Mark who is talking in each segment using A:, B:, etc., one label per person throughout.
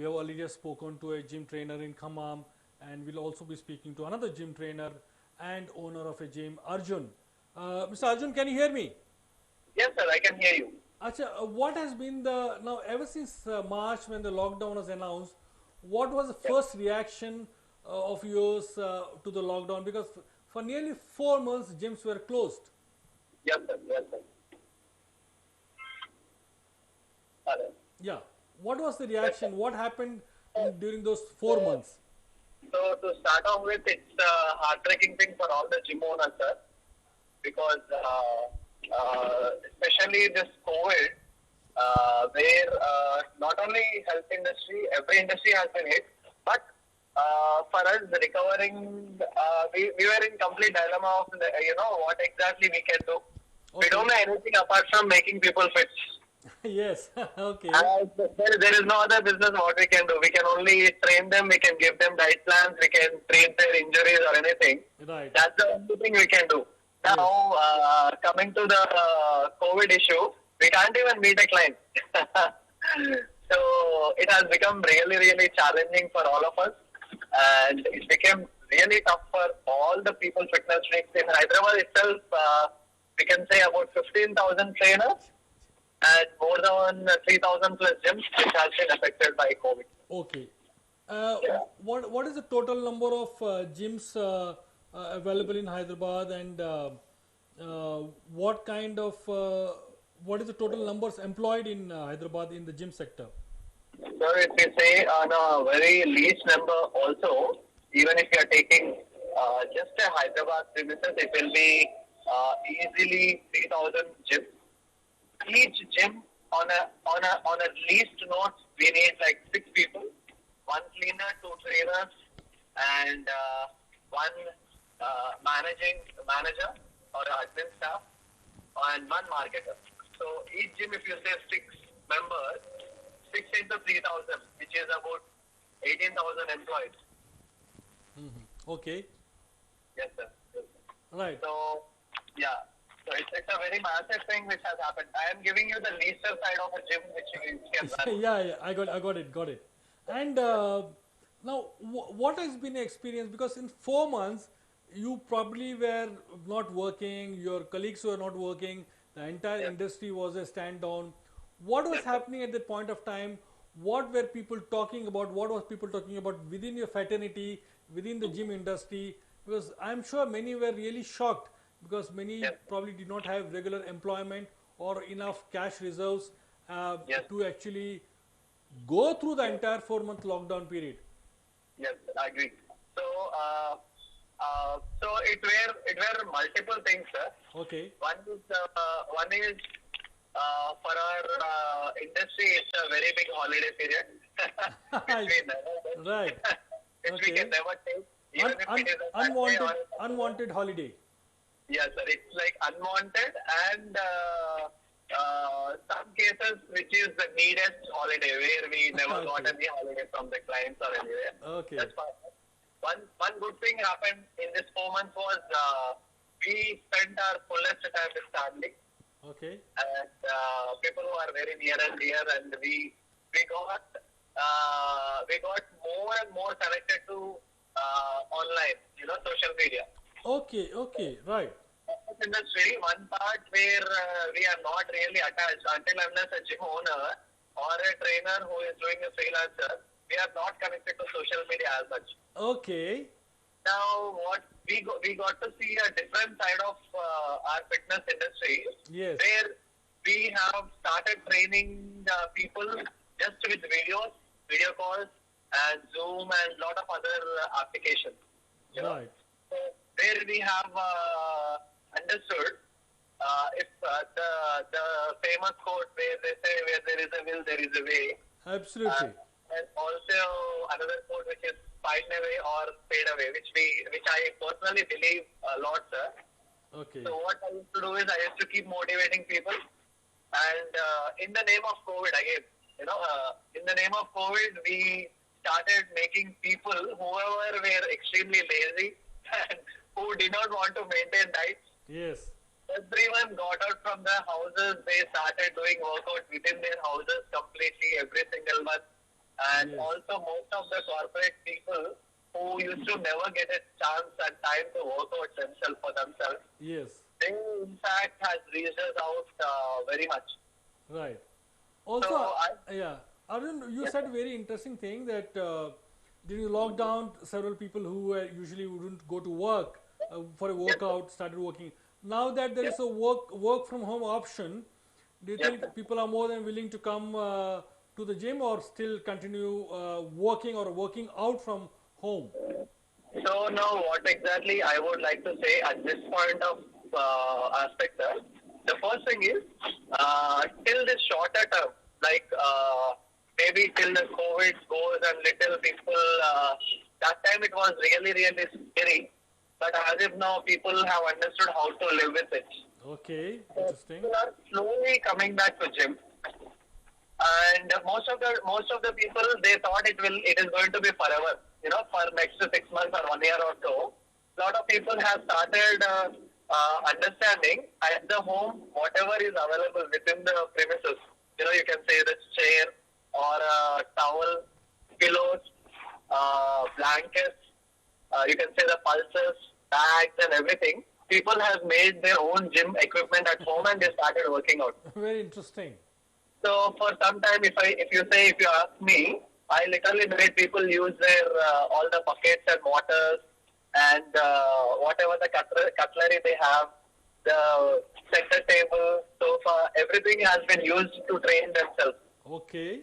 A: We have earlier spoken to a gym trainer in Khammam, and we'll also be speaking to another gym trainer and owner of a gym, Arjun. Mr. Arjun, can you hear me?
B: Yes, sir, I can hear you.
A: Acha, what has been the now ever since March when the lockdown was announced? What was the
B: Yeah.
A: first reaction of yours to the lockdown? Because for nearly 4 months, gyms were closed.
B: Yes, sir. Yes, sir. Hello.
A: Yeah. What was the
B: Yes, sir.
A: reaction? What happened during those 4 months?
B: So to start off with, it's a heartbreaking thing for all the gym owners, sir, because especially this COVID, where not only health industry, every industry has been hit, but for us recovering, we were in complete dilemma of what exactly we can do. We
A: Okay.
B: don't know anything apart from making people fit.
A: Yes. Okay.
B: There is no other business what we can do. We can only train them, we can give them diet plans, we can treat their injuries or anything.
A: Right.
B: That's the only thing we can do.
A: Yes.
B: Now, coming to the COVID issue, we can't even meet a client. So it has become really, really challenging for all of us. And it became really tough for all the people fitness freaks in Hyderabad itself. We can say about 15,000 trainers and more than 3,000 plus gyms which has been affected by COVID.
A: Okay.
B: Yeah.
A: What is the total number of gyms available in Hyderabad, and what kind of what is the total numbers employed in Hyderabad in the gym sector?
B: So if we say on a very least number also, even if you are taking just a Hyderabad premises, it will be easily 3,000 gyms. Each gym on a least note, we need like 6 people, one cleaner, two trainers, and one manager or admin staff, and one marketer. So each gym, if you say 6 members, 6 into 3,000, which is about 18,000 employees.
A: Okay.
B: Yes, sir. Yes, sir.
A: Right.
B: So, yeah. So it's a very massive thing which has happened. I am giving you the leisure side of a gym which you can run.
A: Yeah, got it. And now, what has been the experience? Because in 4 months, you probably were not working, your colleagues were not working, the entire
B: Yes.
A: industry was a stand down. What was happening at that point of time? What were people talking about? What was people talking about within your fraternity, within the gym industry? Because I'm sure many were really shocked because many
B: Yes.
A: probably did not have regular employment or enough cash reserves
B: Yes.
A: to actually go through the entire 4 month lockdown period.
B: Yes, I agree. So, so it were multiple things, sir.
A: Okay.
B: One is for our industry, it's a very big holiday period, which we never get.
A: Right.
B: Which we
A: Okay.
B: can never take, even if it is a Sunday
A: unwanted,
B: or a Saturday.
A: unwanted holiday.
B: Yes, sir. It's like unwanted and some cases which is the needest holiday where we never got
A: Okay.
B: any holiday from the clients or anywhere.
A: Okay.
B: That's fine. One good thing happened in this 4 months was we spent our fullest time with family
A: Okay.
B: and people who are very near and dear, and we got more and more connected to online, social media.
A: Okay. Okay. Right.
B: Industry, one part where we are not really attached until unless a gym owner or a trainer who is doing a freelancer, we are not connected to social media as much.
A: Okay.
B: Now, what we got to see a different side of our fitness industry,
A: Yes.
B: where we have started training people just with videos, video calls, and Zoom and lot of other applications.
A: Right.
B: So where we have understood if the famous quote where they say where there is a will there is a way,
A: Absolutely.
B: and also another quote which is find a way or fade away, which I personally believe a lot, sir.
A: Okay.
B: So what I used to do is I used to keep motivating people, and in the name of COVID again, in the name of COVID, we started making people whoever were extremely lazy and who did not want to maintain diets.
A: Yes.
B: Everyone got out from their houses. They started doing workout within their houses completely every single month. and
A: Yes.
B: also most of the corporate people who used to never get a chance and time to work out themselves for themselves,
A: Yes.
B: they in fact has reached us out very much.
A: Right.
B: So
A: Also,
B: I
A: yeah, Arjun, you
B: yes,
A: said a very interesting thing that during the lockdown, several people who usually wouldn't go to work for a
B: yes, sir.
A: workout started working. Now that there
B: Yes,
A: is a work from home option, do you
B: yes, sir.
A: think people are more than willing to come to the gym or still continue working or working out from home?
B: So now what exactly I would like to say at this point of aspect, sir. The first thing is till this shorter term, like maybe till the COVID goes and little people, that time it was really, really scary. But as if now people have understood how to live with it.
A: Okay,
B: So
A: interesting.
B: people are slowly coming back to gym. And most of the people they thought it is going to be forever, for next 6 months or 1 year or so. A lot of people have started understanding at the home whatever is available within the premises. You can say the chair or towel, pillows, blankets. You can say the pulses, bags, and everything. People have made their own gym equipment at home and they started working out.
A: Very interesting.
B: So for some time, if you ask me, I literally made people use their all the buckets and mortars and whatever the cutlery they have, the center table, sofa, everything has been used to train themselves.
A: Okay.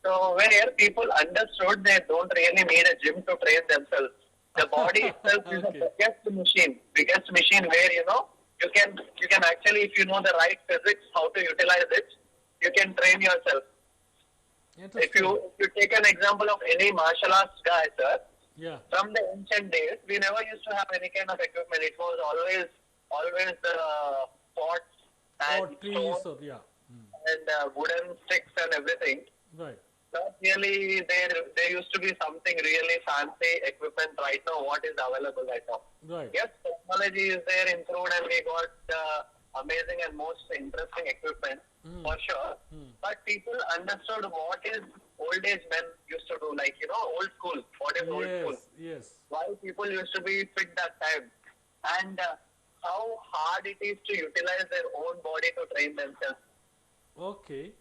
B: So where people understood they don't really need a gym to train themselves. The body itself is the
A: Okay.
B: biggest machine where you can actually, if you know the right physics, how to utilize it, you can train yourself. If
A: Interesting.
B: you take an example of any martial arts guy, sir,
A: Yeah.
B: from the ancient days, we never used to have any kind of equipment. It was always the pots
A: Or
B: and
A: trees
B: stones
A: or yeah.
B: and wooden sticks and everything.
A: Right.
B: Not really, there used to be something really fancy equipment right now, what is available right now.
A: Right.
B: Yes, technology is there improved and we got amazing and most interesting equipment for sure. But people understood what is old age men used to do, like, old school. What is old school?
A: Yes. Yes.
B: Why people used to be fit that time. And how hard it is to utilize their own body to train themselves.
A: Okay.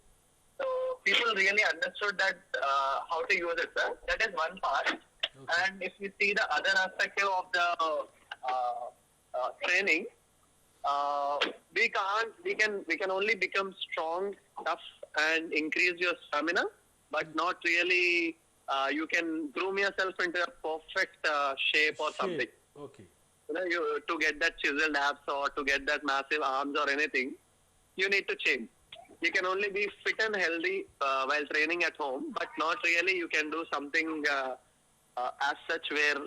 B: So people really understood that how to use it, sir. That is one part.
A: Okay.
B: And if you see the other aspect of the training, we can only become strong, tough, and increase your stamina, but not really. You can groom yourself into a perfect shape or something.
A: Shape. Okay.
B: To get that chiseled abs or to get that massive arms or anything, you need to change. You can only be fit and healthy while training at home, but not really you can do something as such where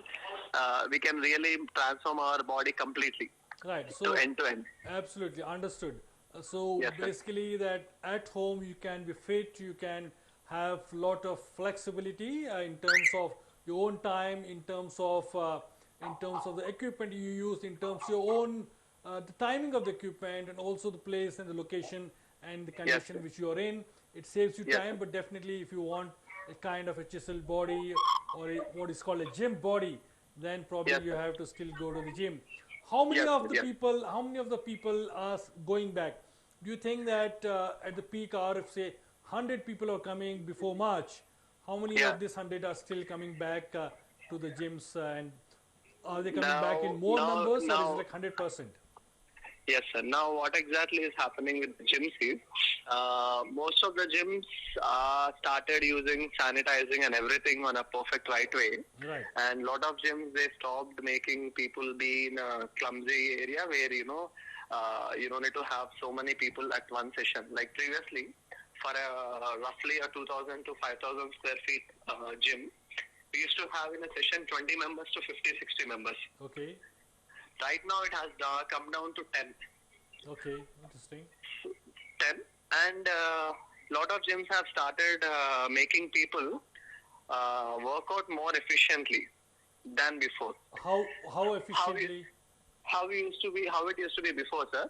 B: we can really transform our body completely
A: Right.
B: to
A: So
B: end to end.
A: absolutely understood. So
B: Yes, sir.
A: basically, that at home you can be fit, you can have lot of flexibility in terms of your own time, in terms of the equipment you use, in terms of your own the timing of the equipment, and also the place and the location and the
B: Yes,
A: condition
B: sir.
A: which you are in. It saves you
B: Yes,
A: time,
B: sir.
A: but definitely if you want a kind of a chiseled body or what is called a gym body, then probably
B: Yes,
A: you
B: sir.
A: have to still go to the gym. How many
B: Yes,
A: of the
B: yes.
A: people? How many of the people are going back? Do you think that at the peak hour, if say 100 people are coming before March, how many
B: Yeah.
A: of this 100 are still coming back to the gyms, and are they coming back in
B: Now,
A: more
B: now,
A: numbers, or is it
B: now,
A: like 100%?
B: yes, sir. Now, what exactly is happening with the gyms is most of the gyms started using sanitizing and everything on a perfect right way.
A: Right.
B: And lot of gyms they stopped making people be in a clumsy area where you don't need to have so many people at one session. Like previously, for roughly a 2,000 to 5,000 square feet gym, we used to have in a session 20 members to 50, 60 members.
A: Okay.
B: Right now it has come down to 10.
A: Okay. Interesting.
B: 10. And lot of gyms have started making people work out more efficiently than before.
A: How efficiently?
B: How it used to be before, sir.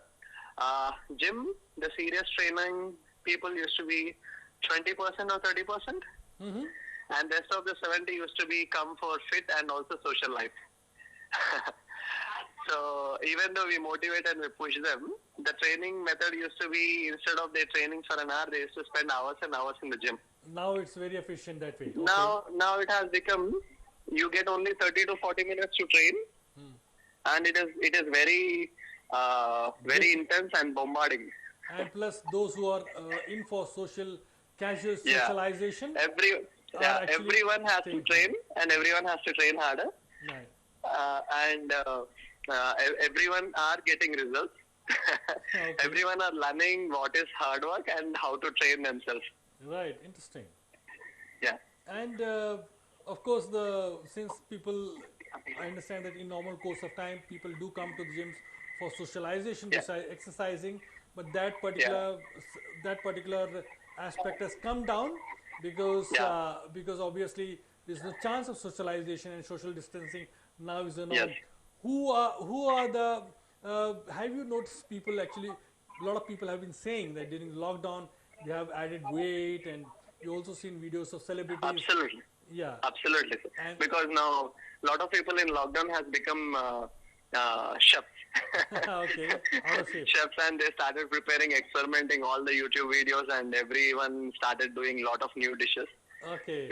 B: Gym, the serious training people used to be 20% or 30%.
A: Mm-hmm.
B: and rest of the 70 used to be come for fit and also social life. So even though we motivate and we push them, the training method used to be, instead of they training for an hour, they used to spend hours and hours in the gym.
A: Now it's very efficient that way. Okay.
B: Now it has become, you get only 30 to 40 minutes to train, and it is very very intense and bombarding.
A: And plus, those who are in for casual
B: Yeah.
A: socialization, actually
B: Everyone has to
A: staying
B: train, and everyone has to train harder,
A: right.
B: and everyone are getting results.
A: Okay.
B: Everyone are learning what is hard work and how to train themselves.
A: Right, interesting.
B: Yeah.
A: And of course, since people, I understand that in normal course of time, people do come to the gyms for socialization,
B: Yeah.
A: besides exercising, but that particular aspect has come down because
B: Yeah.
A: because obviously there's no chance of socialization and social distancing now is the norm.
B: Yes.
A: Who are the have you noticed people actually? A lot of people have been saying that during the lockdown they have added weight, and you also seen videos of celebrities.
B: Absolutely.
A: Yeah.
B: Absolutely.
A: And-
B: Because now a lot of people in lockdown has become chefs.
A: Okay, out of shape.
B: Chefs, and they started preparing, experimenting all the YouTube videos, and everyone started doing a lot of new dishes.
A: Okay.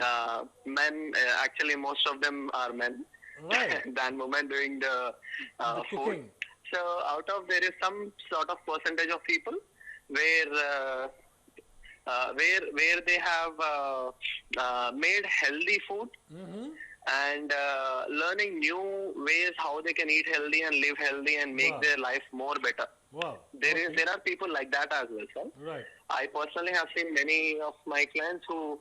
B: Men, actually, most of them are men.
A: Right.
B: Than women doing the
A: The
B: food.
A: cooking.
B: So out of, there is some sort of percentage of people where where they have made healthy food,
A: Mm-hmm.
B: and learning new ways how they can eat healthy and live healthy and make
A: Wow.
B: their life more better.
A: Wow.
B: There
A: Okay.
B: are people like that as well, sir.
A: Right.
B: I personally have seen many of my clients who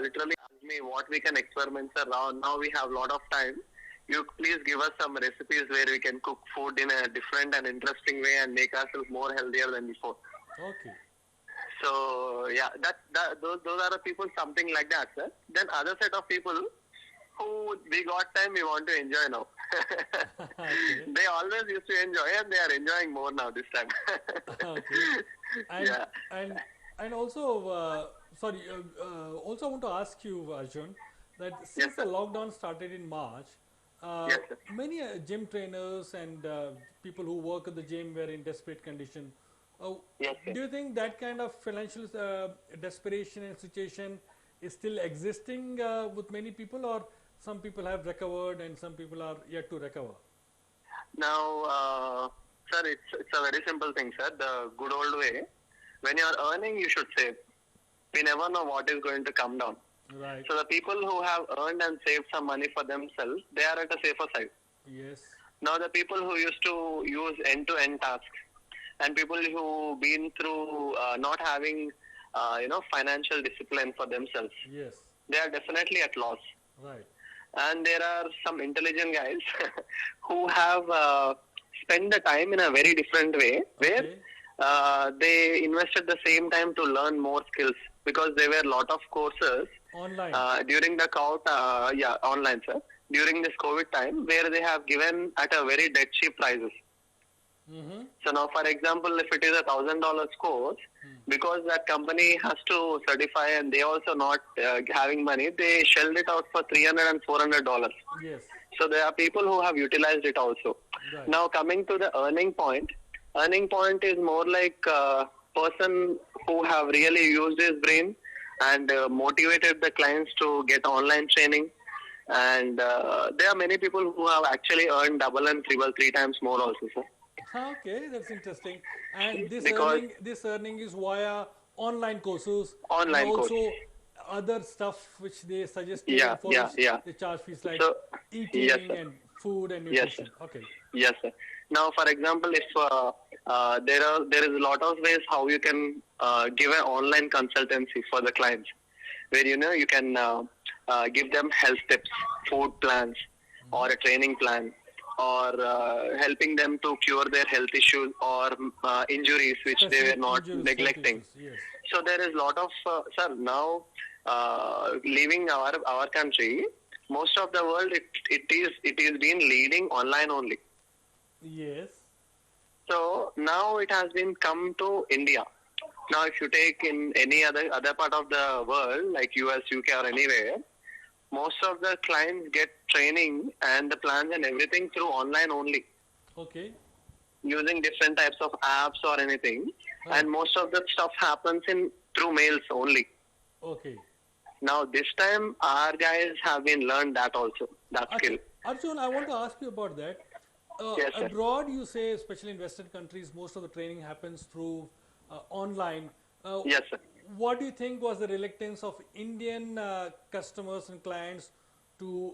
B: literally ask me what we can experiment, sir. Now we have a lot of time. You please give us some recipes where we can cook food in a different and interesting way and make ourselves more healthier than before.
A: Okay.
B: So yeah, those are the people, something like that, sir. Then other set of people who we got time, we want to enjoy now.
A: Okay.
B: They always used to enjoy, and they are enjoying more now this time.
A: Okay. And
B: Yeah.
A: and also sorry. Also, I want to ask you, Arjun, that since the
B: sir.
A: lockdown started in March,
B: Yes, sir.
A: many gym trainers and people who work at the gym were in desperate condition.
B: Yes, sir.
A: Do you think that kind of financial desperation and situation is still existing with many people, or some people have recovered and some people are yet to recover?
B: Now, sir, it's a very simple thing, sir. The good old way. When you are earning, you should save. We never know what is going to come down.
A: Right.
B: So the people who have earned and saved some money for themselves, they are at a safer side.
A: Yes.
B: Now the people who used to use end-to-end tasks, and people who been through not having financial discipline for themselves,
A: Yes.
B: they are definitely at loss.
A: Right.
B: And there are some intelligent guys who have spent the time in a very different way, where
A: Okay.
B: they invested the same time to learn more skills, because there were a lot of courses
A: Online.
B: during the online, sir, during this COVID time, where they have given at a very dead cheap prices.
A: Mm-hmm.
B: So now, for example, if it is $1,000 course, because that company has to certify and they also not having money, they shelled it out for $300 and $400.
A: Yes.
B: So there are people who have utilized it also.
A: Right.
B: Now coming to the earning point is more like a person who have really used his brain and motivated the clients to get online training. And there are many people who have actually earned double and triple, 3 times more also, sir.
A: Okay, that's interesting. And
B: Because-
A: this earning is via online courses,
B: Online
A: and also
B: course.
A: other stuff which they suggest,
B: Yeah,
A: for
B: yeah,
A: which
B: yeah.
A: they charge fees, like
B: So,
A: eating
B: yes, sir.
A: and food and
B: Yes,
A: nutrition. Okay.
B: Yes, sir. Now, for example, if there is a lot of ways how you can give an online consultancy for the clients, where you can give them health tips, food plans, or a training plan, or helping them to cure their health issues or injuries which they were
A: Specific
B: not
A: injuries,
B: neglecting.
A: health issues, Yes.
B: So there is a lot of sir, now leaving our country, most of the world it is been leading online only.
A: Yes.
B: So now it has been come to India. Now, if you take in any other part of the world, like US, UK, or anywhere, most of the clients get training and the plans and everything through online only,
A: Okay.
B: using different types of apps or anything.
A: Right.
B: And most of the stuff happens in through mails only.
A: Okay.
B: Now, this time, our guys have been learned that also, that skill.
A: Arjun, I want to ask you about that.
B: Yes, sir.
A: Abroad, you say, especially in Western countries, most of the training happens through online.
B: Yes, sir.
A: What do you think was the reluctance of Indian customers and clients to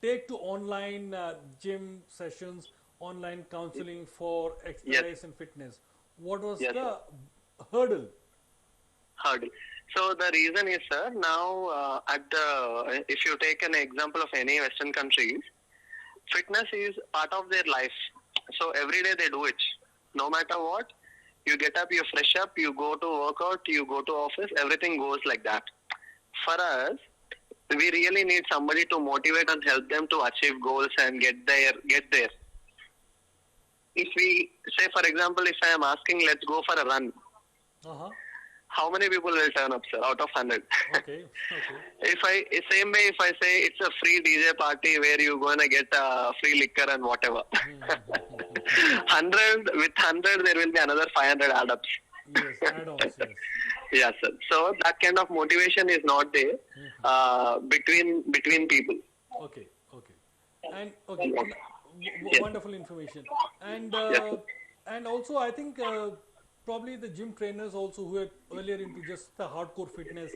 A: take to online gym sessions, online counseling for exercise and fitness? What was
B: Yes,
A: the hurdle?
B: Hurdle. So the reason is, sir, now if you take an example of any Western countries, fitness is part of their life. So every day they do it. No matter what, you get up, you fresh up, you go to workout, you go to office, everything goes like that. For us, we really need somebody to motivate and help them to achieve goals and get there. If we say, for example, if I am asking, let's go for a run,
A: Uh-huh.
B: how many people will turn up, sir, out of 100?
A: Okay. Okay.
B: If I say it's a free DJ party where you're gonna get free liquor and whatever, 100 there will be another 500 add-ups.
A: Yes, add-ons, yes.
B: Yes, sir. So that kind of motivation is not there between people.
A: Okay, okay. And okay,
B: Yes.
A: wonderful information. And
B: Yes.
A: and also I think probably the gym trainers also who were earlier into just the hardcore fitness,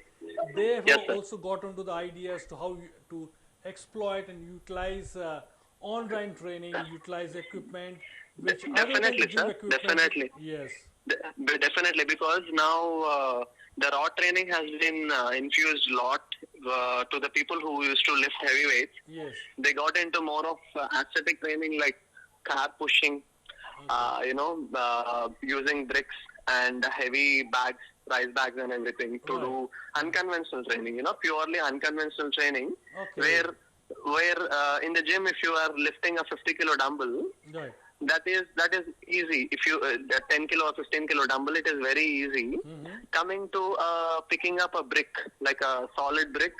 A: they have
B: Yes, sir.
A: also got onto the ideas to how to exploit and utilize online training, utilize equipment, which other than the
B: Definitely,
A: gym
B: sir.
A: equipment.
B: Definitely.
A: Yes.
B: Definitely, because now the raw training has been infused a lot to the people who used to lift heavy weights.
A: Yes.
B: They got into more of aesthetic training like car pushing, using bricks and heavy bags, rice bags and everything to
A: Right.
B: do unconventional training, purely unconventional training
A: Okay.
B: where in the gym, if you are lifting a 50 kilo dumbbell,
A: Right.
B: that is easy. If you that 10 kilo or 15 kilo dumbbell, it is very easy. Coming to picking up a brick, like a solid brick,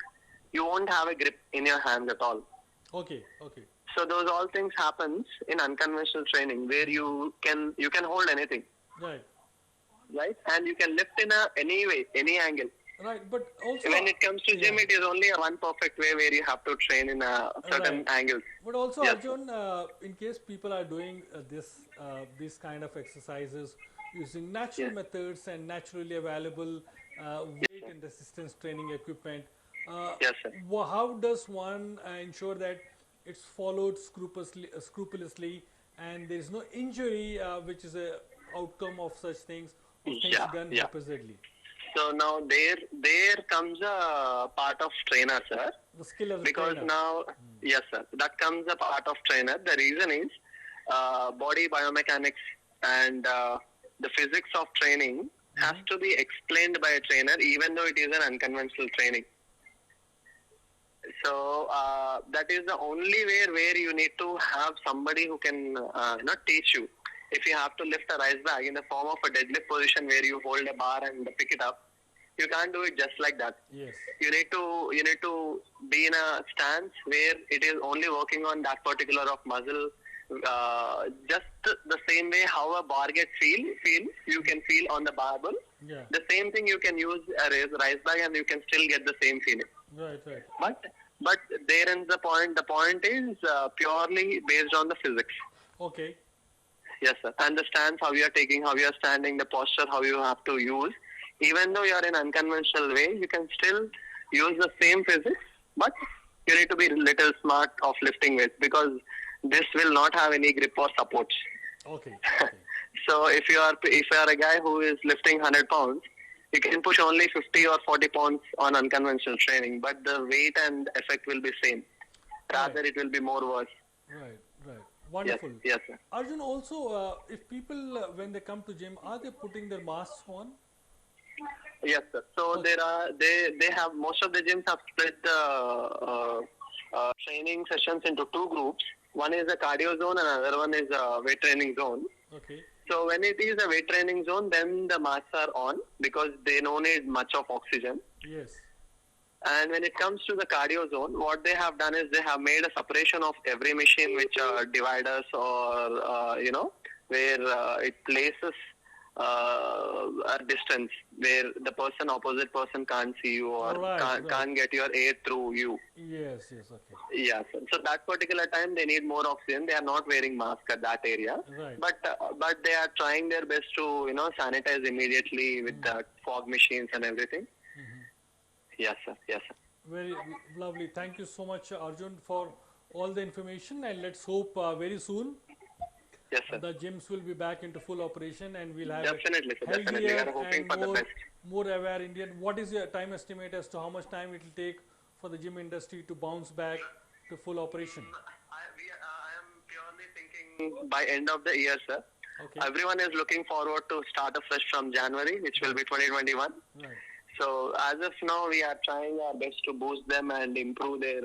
B: you won't have a grip in your hands at all.
A: Okay. Okay.
B: So those all things happens in unconventional training where you can hold anything,
A: Right.
B: right? And you can lift in any way, any angle.
A: Right. But also
B: When it comes to gym, it is only a one perfect way where you have to train in a certain
A: Right.
B: angles.
A: But also,
B: Yes.
A: Arjun, in case people are doing this kind of exercises using natural
B: Yes.
A: methods and naturally available weight and resistance training equipment,
B: Yes, sir.
A: how does one ensure that it's followed scrupulously and there is no injury, which is a outcome of such things, of things
B: Yeah,
A: done
B: yeah.
A: haphazardly?
B: So now there comes a part of trainer, sir.
A: The skill of the
B: Because
A: trainer.
B: now, yes, sir, that comes a part of trainer. The reason is body biomechanics and the physics of training has to be explained by a trainer, even though it is an unconventional training. So that is the only way where you need to have somebody who can not teach you. If you have to lift a rice bag in the form of a deadlift position where you hold a bar and pick it up, you can't do it just like that.
A: Yes.
B: You need to be in a stance where it is only working on that particular of muscle. Just the same way how a bar gets feel you can feel on the barbell.
A: Yeah.
B: The same thing you can use a rice bag and you can still get the same feeling.
A: Right. Right.
B: But there ends the point. The point is purely based on the physics.
A: Okay.
B: Yes, sir. And the stance, how you are taking, how you are standing, the posture, how you have to use. Even though you are in unconventional way, you can still use the same physics, but you need to be little smart of lifting weights because this will not have any grip or support.
A: Okay. Okay.
B: So if you are a guy who is lifting 100 pounds, you can push only 50 or 40 pounds on unconventional training, but the weight and effect will be same. Rather, it will be more worse.
A: Right. Wonderful.
B: Yes, sir.
A: Arjun, also, if people, when they come to gym, are they putting their masks on?
B: Yes, sir. So they have, most of the gyms have split the training sessions into two groups. One is a cardio zone and another one is a weight training zone.
A: Okay.
B: So when it is a weight training zone, then the masks are on because they don't need much of oxygen.
A: Yes.
B: And when it comes to the cardio zone, what they have done is they have made a separation of every machine, which are dividers or where it places a distance where the opposite person can't see you or can't get your air through you.
A: Yes, yes, okay.
B: Yeah, so that particular time they need more oxygen. They are not wearing mask at that area,
A: Right.
B: But they are trying their best to sanitize immediately with the fog machines and everything. Yes, sir. Yes, sir.
A: Very lovely. Thank you so much, Arjun, for all the information, and let's hope very soon
B: Yes, sir.
A: the gyms will be back into full operation and we'll have
B: Definitely, sir.
A: healthier
B: Definitely. We are hoping
A: and
B: for the best.
A: more aware Indian. What is your time estimate as to how much time it will take for the gym industry to bounce back to full operation?
B: I am purely thinking by end of the year, sir.
A: Okay.
B: Everyone is looking forward to start afresh from January, which will be 2021.
A: Right.
B: So as of now, we are trying our best to boost them and improve their,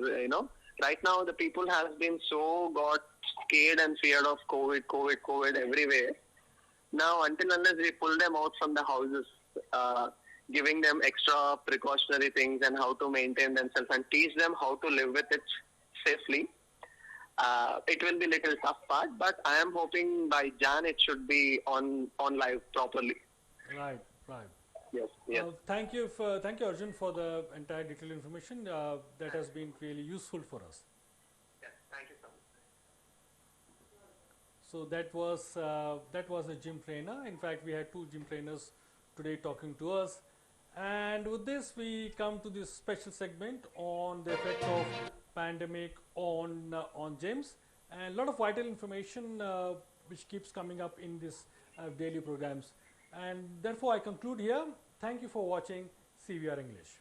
B: Right now, the people have been so got scared and feared of COVID everywhere. Now, until unless we pull them out from the houses, giving them extra precautionary things and how to maintain themselves and teach them how to live with it safely, it will be little tough part. But I am hoping by Jan it should be on live properly.
A: Right. Right.
B: Yes. Yes.
A: Thank you, Arjun, for the entire detailed information. That has been really useful for us.
B: Yes. Thank you so much.
A: So that was a gym trainer. In fact, we had two gym trainers today talking to us. And with this, we come to this special segment on the effect of pandemic on gyms, and a lot of vital information which keeps coming up in this daily programs. And therefore, I conclude here. Thank you for watching CVR English.